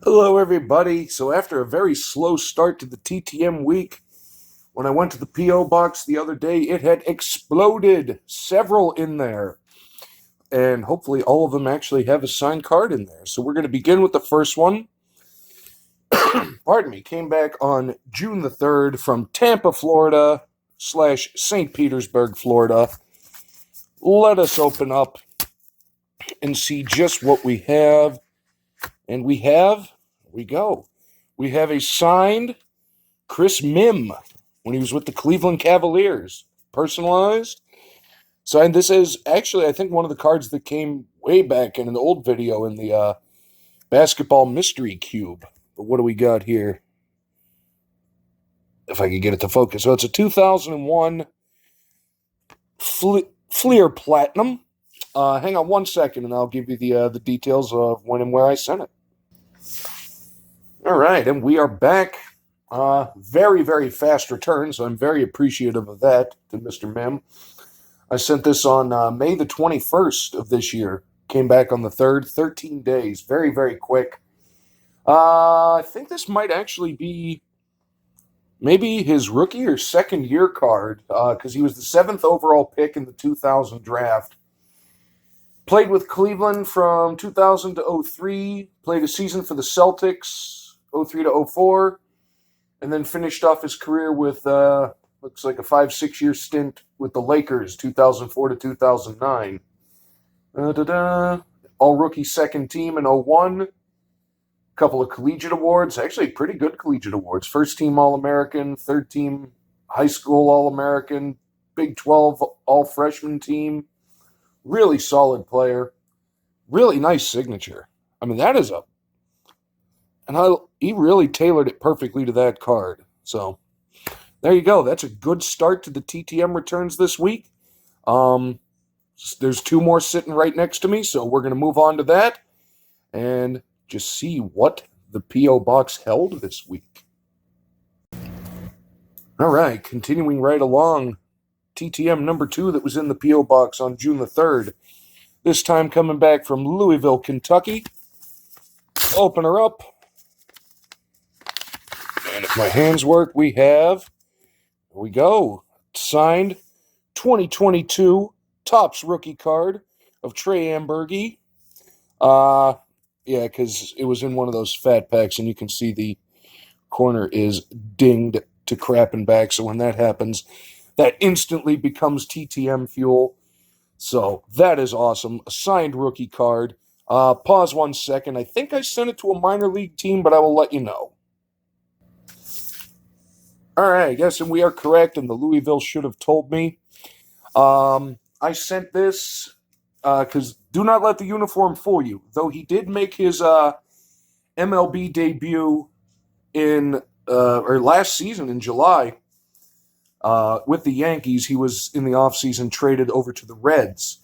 Hello, everybody. So after a very slow start to the TTM week, when I went to the P.O. box the other day, it had exploded. Several in there. And hopefully all of them actually have a signed card in there. So we're going to begin with the first one. Pardon me. Came back on June the 3rd from Tampa, Florida / St. Petersburg, Florida. Let us open up and see just what we have. And we have a signed Mihm when he was with the Cleveland Cavaliers. Personalized. Signed. This is actually, I think, one of the cards that came way back in an old video in the Basketball Mystery Cube. But what do we got here? If I could get it to focus. So it's a 2001 Fleer Platinum. Hang on one second, and I'll give you the details of when and where I sent it. All right, and we are back. Very, very fast return, so I'm very appreciative of that to Mr. Mihm. I sent this on May the 21st of this year. Came back on the 3rd, 13 days. Very, very quick. I think this might actually be maybe his rookie or second year card because he was the 7th overall pick in the 2000 draft. Played with Cleveland from 2000 to 03. Played a season for the Celtics, 03 to 04. And then finished off his career with, looks like a 5-6 year stint with the Lakers, 2004 to 2009. All rookie second team in 01. Couple of collegiate awards, actually pretty good collegiate awards. First team All-American, third team high school All-American, Big 12 All-Freshman team. Really solid player. Really nice signature. I mean, that is he really tailored it perfectly to that card. So, there you go. That's a good start to the TTM returns this week. There's 2 more sitting right next to me, so we're going to move on to that and just see what the P.O. box held this week. All right, continuing right along. TTM number 2 that was in the P.O. box on June the 3rd. This time coming back from Louisville, Kentucky. Open her up. And if my hands work, here we go. Signed 2022 Topps rookie card of Trey Amburgey. Yeah, because it was in one of those fat packs, and you can see the corner is dinged to crap and back. So when that happens, that instantly becomes TTM fuel. So that is awesome. A signed rookie card. Pause 1 second. I think I sent it to a minor league team, but I will let you know. All right, I guess and we are correct, and the Louisville should have told me. I sent this because do not let the uniform fool you. Though he did make his MLB debut in last season in July with the Yankees, he was in the offseason traded over to the Reds.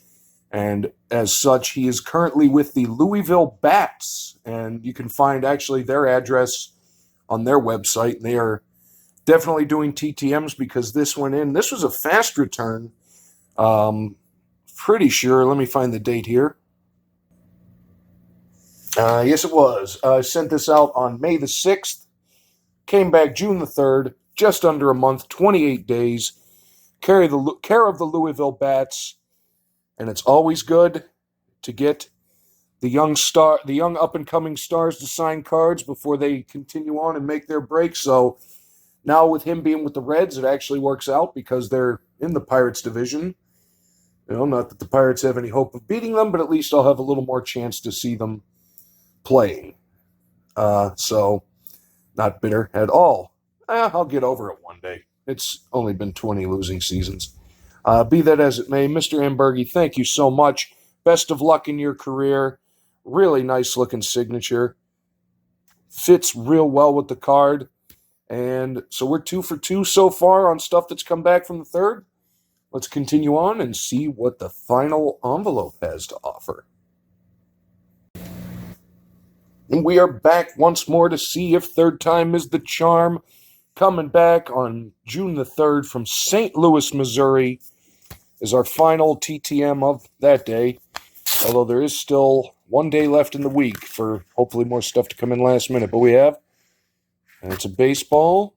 And as such, he is currently with the Louisville Bats. And you can find actually their address on their website. They are definitely doing TTMs because this went in. This was a fast return. Pretty sure. Let me find the date here. Yes, it was. I sent this out on May the 6th. Came back June the 3rd. Just under a month, 28 days. Care of the Louisville Bats. And it's always good to get the young up-and-coming stars to sign cards before they continue on and make their break. So now with him being with the Reds, it actually works out because they're in the Pirates division. You know, not that the Pirates have any hope of beating them, but at least I'll have a little more chance to see them playing. So, not bitter at all. I'll get over it one day. It's only been 20 losing seasons. Be that as it may, Mr. Amburgey, thank you so much. Best of luck in your career. Really nice-looking signature. Fits real well with the card. And so we're 2 for 2 so far on stuff that's come back from the 3rd. Let's continue on and see what the final envelope has to offer. And we are back once more to see if 3rd time is the charm. Coming back on June the 3rd from St. Louis, Missouri is our final TTM of that day. Although there is still 1 day left in the week for hopefully more stuff to come in last minute. But we have, and it's a baseball,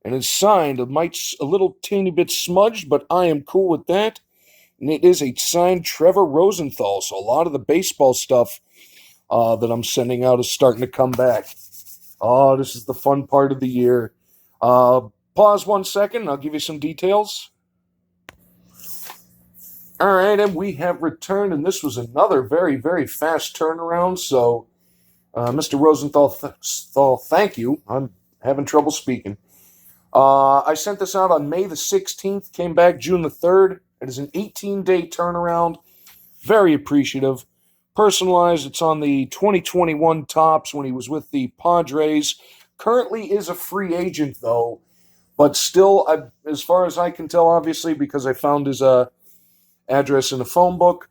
and it's signed. It might a little teeny bit smudged, but I am cool with that. And it is a signed Trevor Rosenthal. So a lot of the baseball stuff that I'm sending out is starting to come back. Oh, this is the fun part of the year. Pause 1 second. I'll give you some details. All right, and we have returned, and this was another very, very fast turnaround. So, Mr. Rosenthal, thank you. I'm having trouble speaking. I sent this out on May the 16th, came back June the 3rd. It is an 18-day turnaround. Very appreciative. Personalized, it's on the 2021 Topps when he was with the Padres. Currently is a free agent, though, but still, as far as I can tell, obviously, because I found his address in a phone book,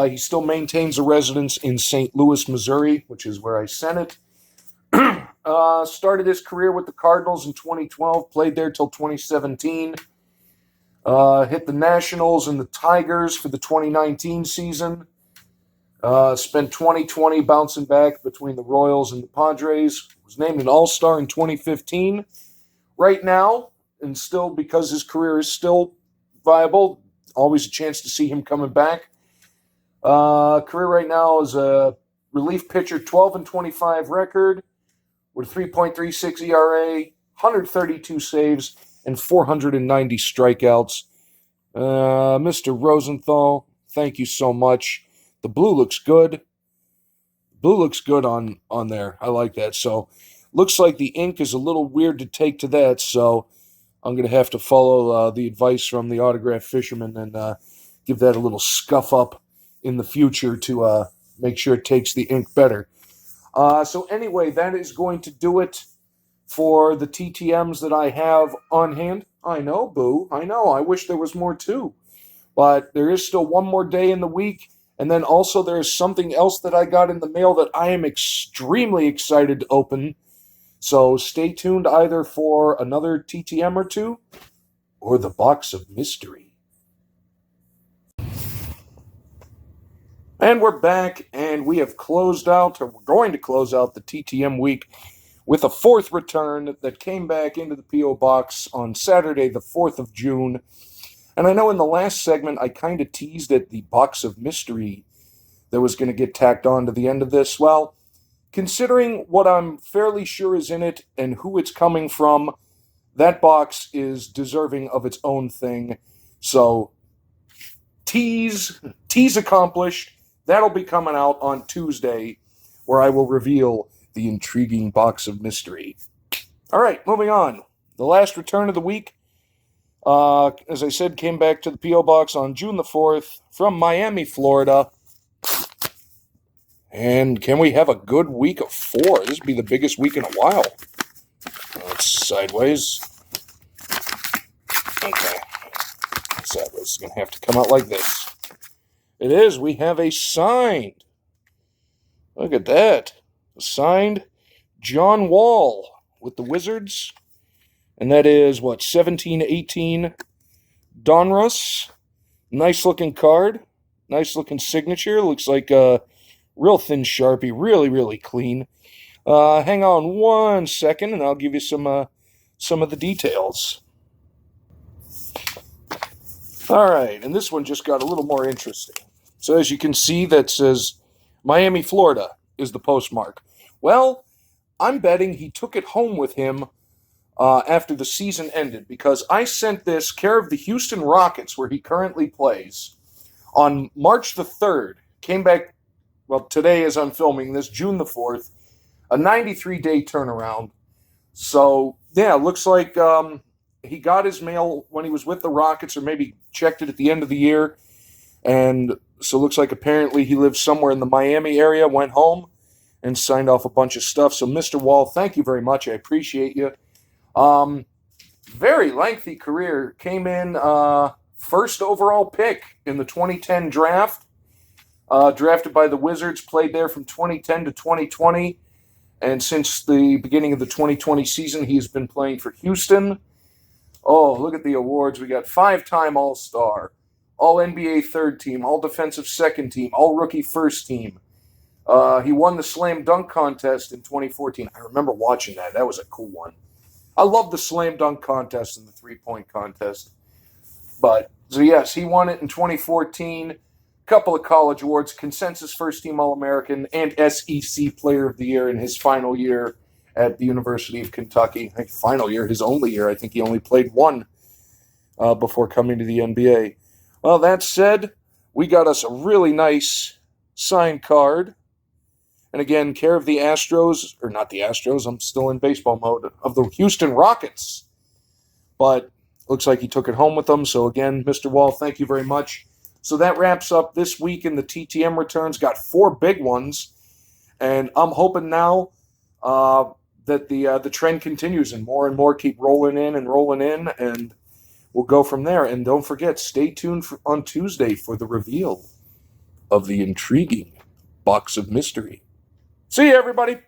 he still maintains a residence in St. Louis, Missouri, which is where I sent it. Started his career with the Cardinals in 2012, played there till 2017. Hit the Nationals and the Tigers for the 2019 season. Spent 2020 bouncing back between the Royals and the Padres. Was named an All-Star in 2015. Right now, and still because his career is still viable, always a chance to see him coming back. Career right now is a relief pitcher, 12-25 record with 3.36 ERA, 132 saves, and 490 strikeouts. Mr. Rosenthal, thank you so much. The blue looks good. Blue looks good on there. I like that. So, looks like the ink is a little weird to take to that, so I'm going to have to follow the advice from the autograph fisherman and give that a little scuff up in the future to make sure it takes the ink better. So anyway, that is going to do it for the TTMs that I have on hand. I know, boo. I know. I wish there was more too. But there is still one more day in the week. And then also there is something else that I got in the mail that I am extremely excited to open. So stay tuned either for another TTM or two or the box of mystery. And we're back, and we have closed out, or we're going to close out the TTM week with a fourth return that came back into the P.O. Box on Saturday, the 4th of June. And I know in the last segment I kind of teased at the box of mystery that was going to get tacked on to the end of this. Well, considering what I'm fairly sure is in it and who it's coming from, that box is deserving of its own thing. So, tease accomplished. That'll be coming out on Tuesday, where I will reveal the intriguing box of mystery. All right, moving on. The last return of the week, as I said, came back to the P.O. Box on June the 4th from Miami, Florida. And can we have a good week of 4? This would be the biggest week in a while. It's sideways. Okay. Sideways is going to have to come out like this. It is. We have a signed. Look at that. A signed John Wall with the Wizards. And that is, 17-18 Donruss. Nice looking card. Nice looking signature. Looks like a real thin Sharpie. Really, really clean. Hang on 1 second and I'll give you some of the details. All right, and this one just got a little more interesting. So as you can see, that says Miami, Florida is the postmark. Well, I'm betting he took it home with him after the season ended, because I sent this care of the Houston Rockets, where he currently plays, on March the 3rd. Came back, today as I'm filming this, June the 4th, a 93-day turnaround. So, yeah, looks like he got his mail when he was with the Rockets, or maybe checked it at the end of the year. And so looks like apparently he lives somewhere in the Miami area, went home, and signed off a bunch of stuff. So, Mr. Wall, thank you very much. I appreciate you. Very lengthy career. Came in first overall pick in the 2010 draft. Drafted by the Wizards, played there from 2010 to 2020. And since the beginning of the 2020 season, he's been playing for Houston. Oh, look at the awards. We got 5-time All-Star, All-NBA third team, All-Defensive second team, All-Rookie first team, He won the slam dunk contest in 2014. I remember watching that. That was a cool one. I love the slam dunk contest and the three-point contest. But, so yes, he won it in 2014. Couple of college awards, consensus first-team All-American, and SEC Player of the Year in his final year at the University of Kentucky. I think final year, his only year. I think he only played one before coming to the NBA. Well, that said, we got us a really nice signed card. And again, care of the Astros, or not the Astros, I'm still in baseball mode, of the Houston Rockets. But looks like he took it home with them. So again, Mr. Wall, thank you very much. So that wraps up this week in the TTM returns. Got 4 big ones. And I'm hoping now that the trend continues and more keep rolling in. And we'll go from there. And don't forget, stay tuned on Tuesday for the reveal of the intriguing Box of Mystery. See you, everybody.